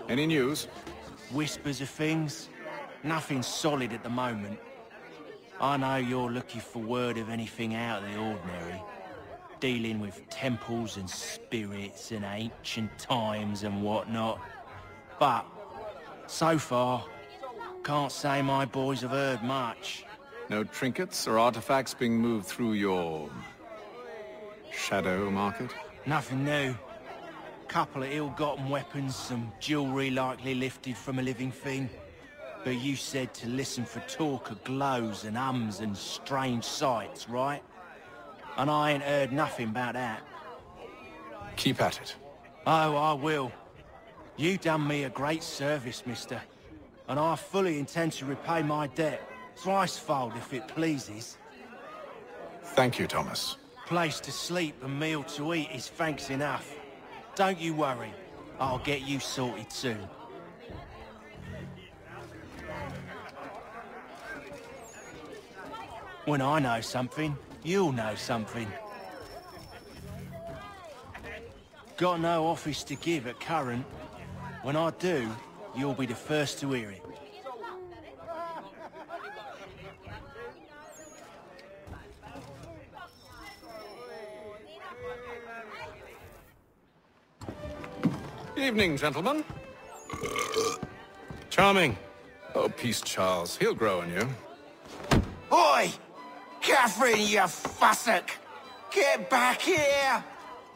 Any news? Whispers of things. Nothing solid at the moment. I know you're looking for word of anything out of the ordinary. Dealing with temples and spirits and ancient times and whatnot. But, so far, can't say my boys have heard much. No trinkets or artifacts being moved through your... shadow market? Nothing new. Couple of ill-gotten weapons, some jewelry likely lifted from a living thing. But you said to listen for talk of glows and ums and strange sights, right? And I ain't heard nothing about that. Keep at it. Oh, I will. You done me a great service, mister. And I fully intend to repay my debt. Thricefold, if it pleases. Thank you, Thomas. Place to sleep and meal to eat is thanks enough. Don't you worry. I'll get you sorted soon. When I know something, you'll know something. Got no office to give at current. When I do, you'll be the first to hear it. Evening, gentlemen. Charming. Oh, peace, Charles. He'll grow on you. Oi! Catherine, you fussock! Get back here!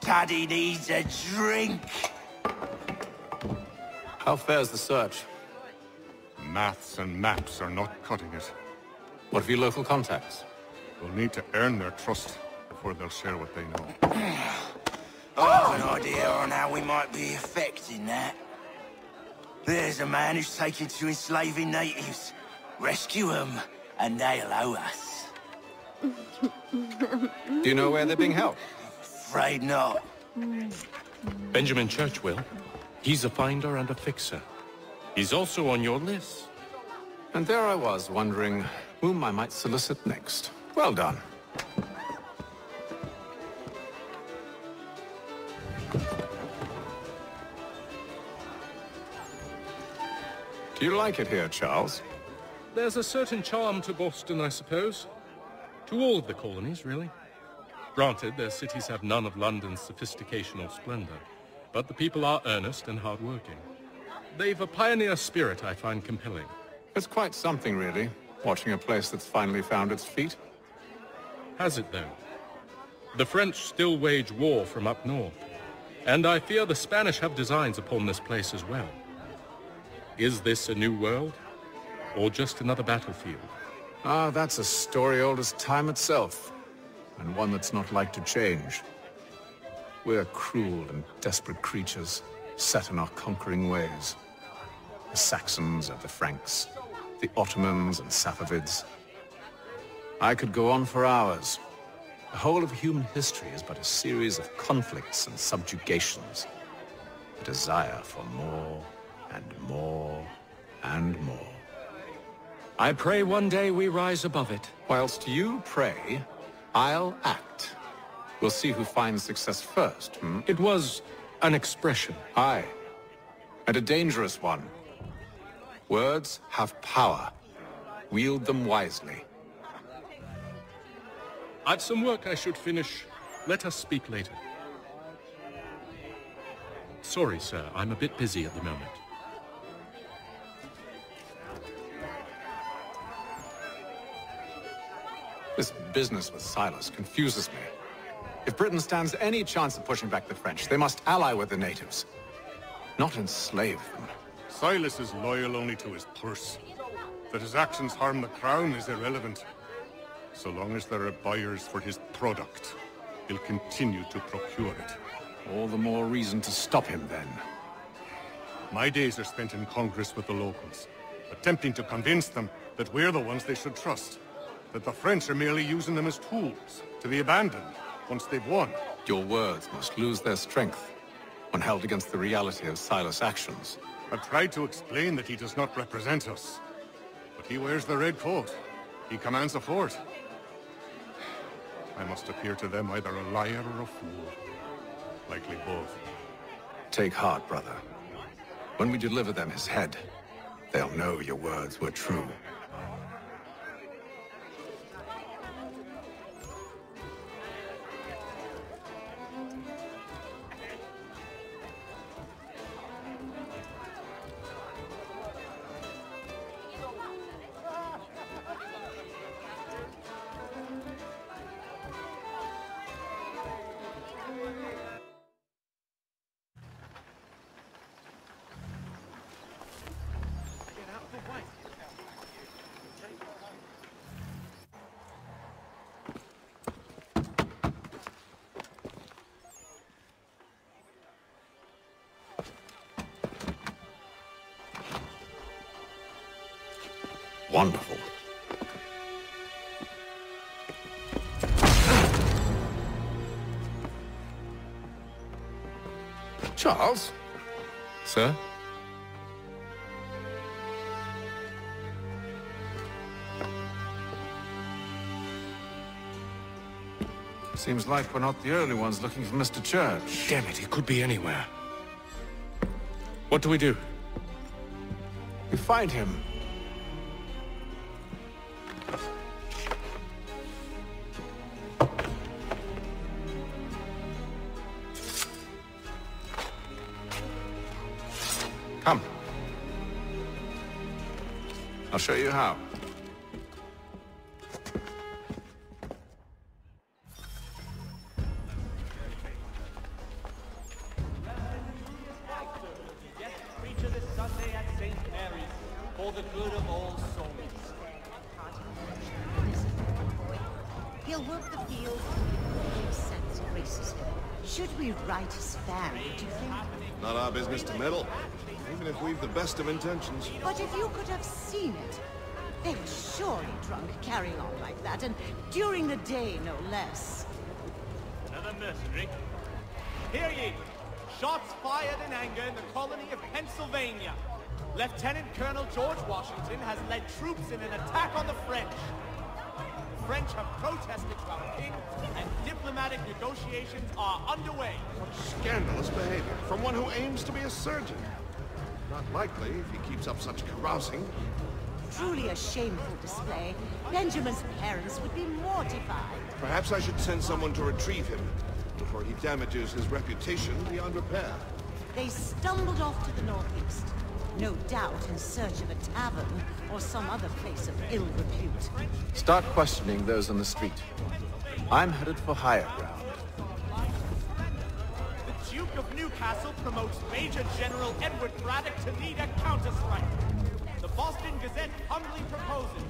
Taddy needs a drink! How fares the search? Maths and maps are not cutting it. What of your local contacts? We'll need to earn their trust before they'll share what they know. I have an idea on how we might be affecting that. There's a man who's taken to enslaving natives. Rescue them, and they'll owe us. Do you know where they're being held? Afraid not. Benjamin Churchwill. He's a finder and a fixer. He's also on your list. And there I was, wondering whom I might solicit next. Well done. Do you like it here, Charles? There's a certain charm to Boston, I suppose. To all of the colonies, really. Granted, their cities have none of London's sophistication or splendor, but the people are earnest and hard-working. They've a pioneer spirit I find compelling. It's quite something, really, watching a place that's finally found its feet. Has it, though? The French still wage war from up north, and I fear the Spanish have designs upon this place as well. Is this a new world, or just another battlefield? Ah, that's a story old as time itself, and one that's not like to change. We're cruel and desperate creatures, set in our conquering ways. The Saxons and the Franks, the Ottomans and Safavids. I could go on for hours. The whole of human history is but a series of conflicts and subjugations. A desire for more and more and more. I pray one day we rise above it. Whilst you pray, I'll act. We'll see who finds success first, hmm? It was an expression. Aye, and a dangerous one. Words have power. Wield them wisely. I've some work I should finish. Let us speak later. Sorry, sir. I'm a bit busy at the moment. This business with Silas confuses me. If Britain stands any chance of pushing back the French, they must ally with the natives, not enslave them. Silas is loyal only to his purse. That his actions harm the crown is irrelevant. So long as there are buyers for his product, he'll continue to procure it. All the more reason to stop him, then. My days are spent in Congress with the locals, attempting to convince them that we're the ones they should trust. That the French are merely using them as tools, to be abandoned once they've won. Your words must lose their strength when held against the reality of Silas' actions. I've tried to explain that he does not represent us. But he wears the red coat. He commands a fort. I must appear to them either a liar or a fool. Likely both. Take heart, brother. When we deliver them his head, they'll know your words were true. Wonderful. Charles? Sir? Seems like we're not the only ones looking for Mr. Church. Damn it, he could be anywhere. What do we do? We find him. Come. I'll show you how. Preacher this Sunday at St. Mary's for the good of all souls. He'll work the field and make sense graces him. Should we write his family, do you think? Not our business to meddle, even if we've the best of intentions. But if you could have seen it, they were surely drunk carrying on like that, and during the day, no less. Another mercenary. Hear ye! Shots fired in anger in the colony of Pennsylvania. Lieutenant Colonel George Washington has led troops in an attack on the French. The French have protested to our king, and diplomatic negotiations are underway. What scandalous behavior from one who aims to be a surgeon. Not likely if he keeps up such carousing. Truly a shameful display. Benjamin's parents would be mortified. Perhaps I should send someone to retrieve him before he damages his reputation beyond repair. They stumbled off to the northeast, no doubt in search of a tavern or some other place of ill repute. Start questioning those on the street. I'm headed for higher ground. The Duke of Newcastle promotes Major General Edward Braddock to lead a counter-strike. The Boston Gazette humbly proposes.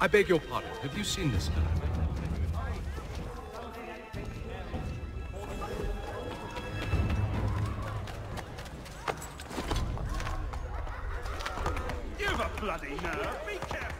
I beg your pardon. Have you seen this man? You've a bloody nerve. Be careful.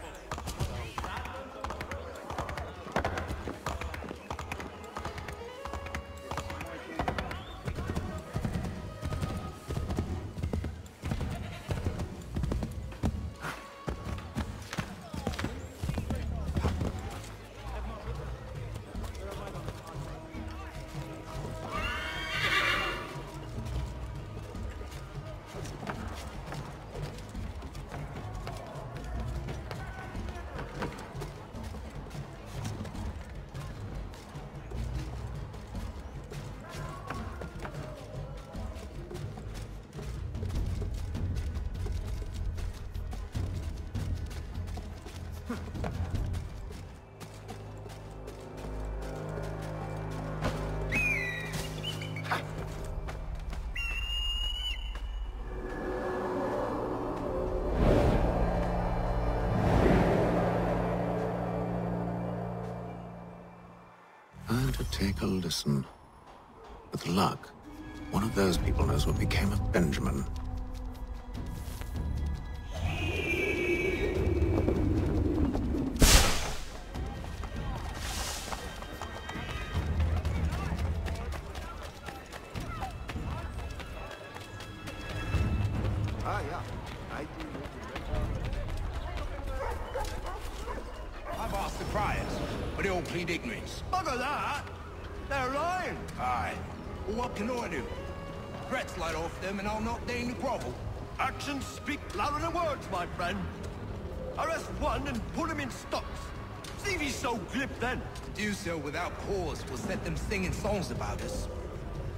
And to take a listen. With luck, one of those people knows what became of Benjamin. Ah, yeah. I do. friars, but they all plead ignorance. Bugger that! They're lying! Aye. Well, what can I do? Threats light off them and I'll not deign to grovel. Actions speak louder than words, my friend. Arrest one and put him in stocks. See if he's so glib then. To do so without cause will set them singing songs about us.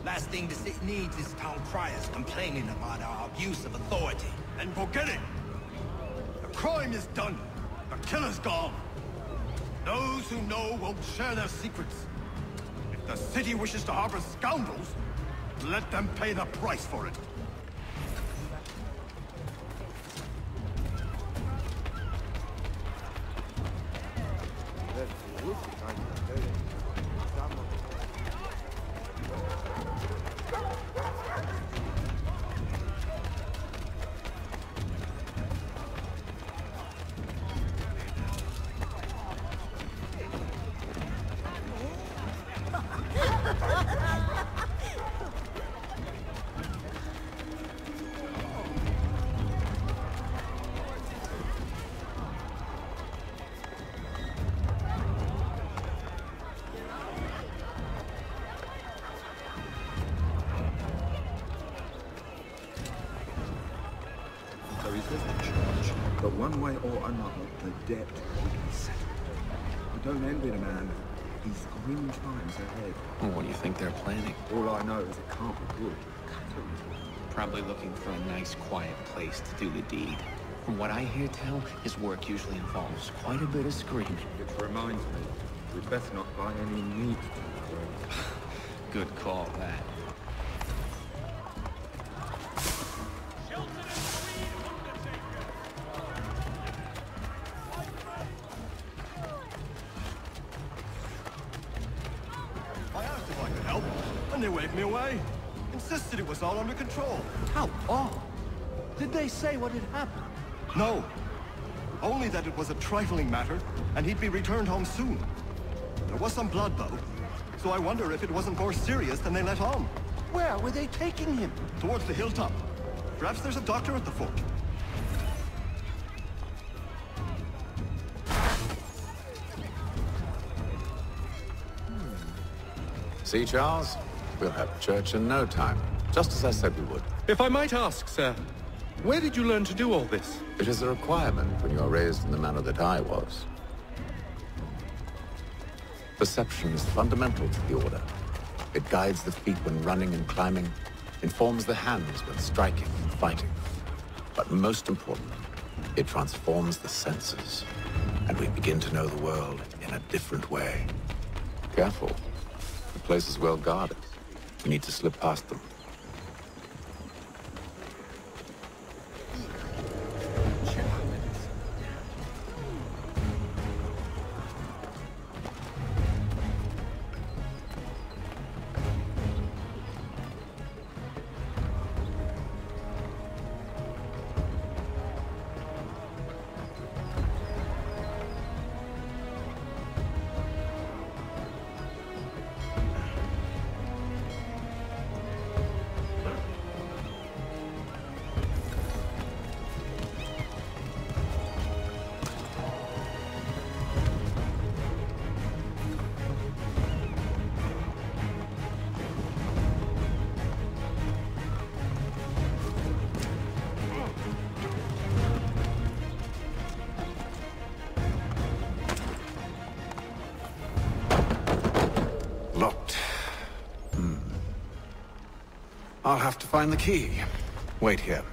Last thing the city needs is town criers complaining about our abuse of authority. Then forget it. The crime is done. The killer's gone. Those who know won't share their secrets. If the city wishes to harbor scoundrels, let them pay the price for it. But one way or another, the debt will be settled. I don't envy the man. He's grim times ahead. Well, what do you think they're planning? All I know is it can't be good. Probably looking for a nice, quiet place to do the deed. From what I hear tell, his work usually involves quite a bit of screaming. Which reminds me, we'd better not buy any meat. Good call, that. And they waved me away. Insisted it was all under control. How odd. Did they say what had happened? No. Only that it was a trifling matter, and he'd be returned home soon. There was some blood, though. So I wonder if it wasn't more serious than they let on. Where were they taking him? Towards the hilltop. Perhaps there's a doctor at the fort. See, Charles? We'll have church in no time, just as I said we would. If I might ask, sir, where did you learn to do all this? It is a requirement when you are raised in the manner that I was. Perception is fundamental to the Order. It guides the feet when running and climbing, informs the hands when striking and fighting. But most important, it transforms the senses, and we begin to know the world in a different way. Careful. The place is well guarded. We need to slip past them. Locked. I'll have to find the key. Wait here.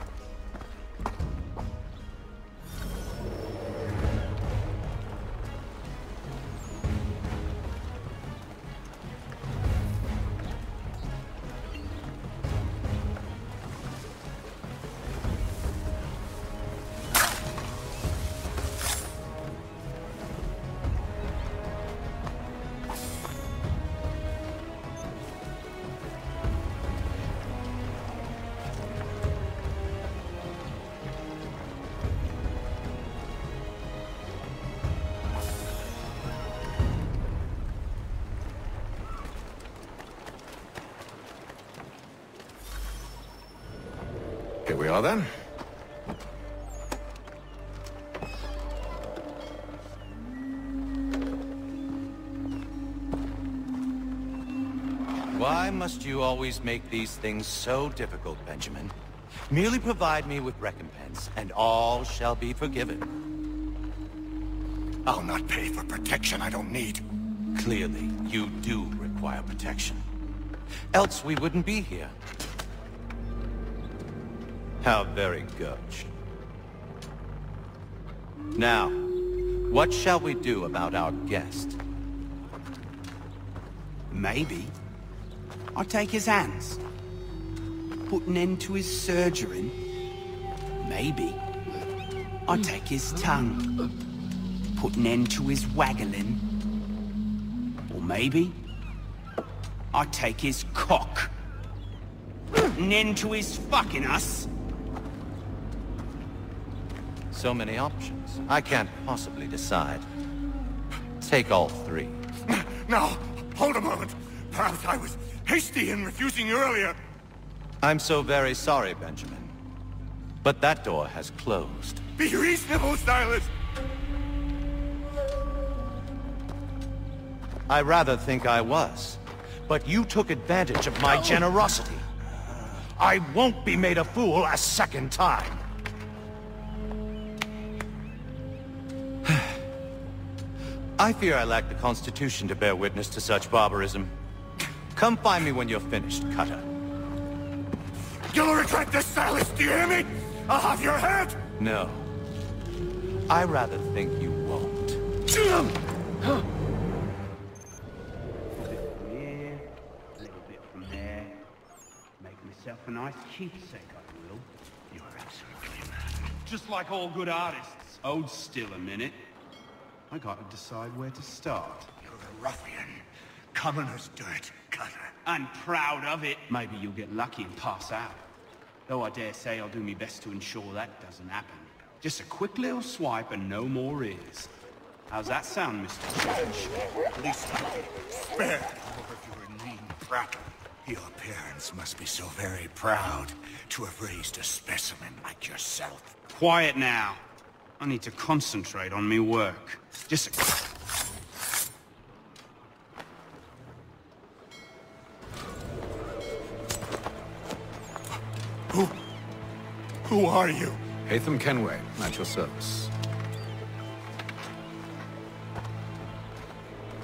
Here we are then. must you always make these things so difficult, Benjamin? Merely provide me with recompense, and all shall be forgiven. I'll not pay for protection I don't need. Clearly, you do require protection. Else we wouldn't be here. How very gauche. Now, what shall we do about our guest? Maybe I'll take his hands. Put an end to his surgery. Maybe I'll take his tongue. Put an end to his waggling. Or maybe I'll take his cock. Put an end to his fucking us. So many options. I can't possibly decide. Take all three. No, hold a moment. Perhaps I was hasty in refusing you earlier. I'm so very sorry, Benjamin. But that door has closed. Be reasonable, Silas! I rather think I was. But you took advantage of my generosity. I won't be made a fool a second time. I fear I lack the constitution to bear witness to such barbarism. Come find me when you're finished, Cutter. You'll regret this, Silas, do you hear me? I'll have your head! No. I rather think you won't. A little bit from here, a little bit from there. Make myself a nice keepsake, I will. You're absolutely mad. Just like all good artists. Hold still a minute. I gotta decide where to start. You're a ruffian. Commoner's dirt, Cutter. And proud of it. Maybe you'll get lucky and pass out. Though I dare say I'll do my best to ensure that doesn't happen. Just a quick little swipe and no more is. How's that sound, Mr. Judge? At least spare all of your lean prattle. Your parents must be so very proud to have raised a specimen like yourself. Quiet now. I need to concentrate on me work. Just a... Who are you? Hatham Kenway, at your service.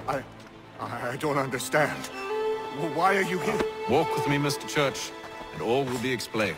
I don't understand. Why are you here? Walk with me, Mr. Church, and all will be explained.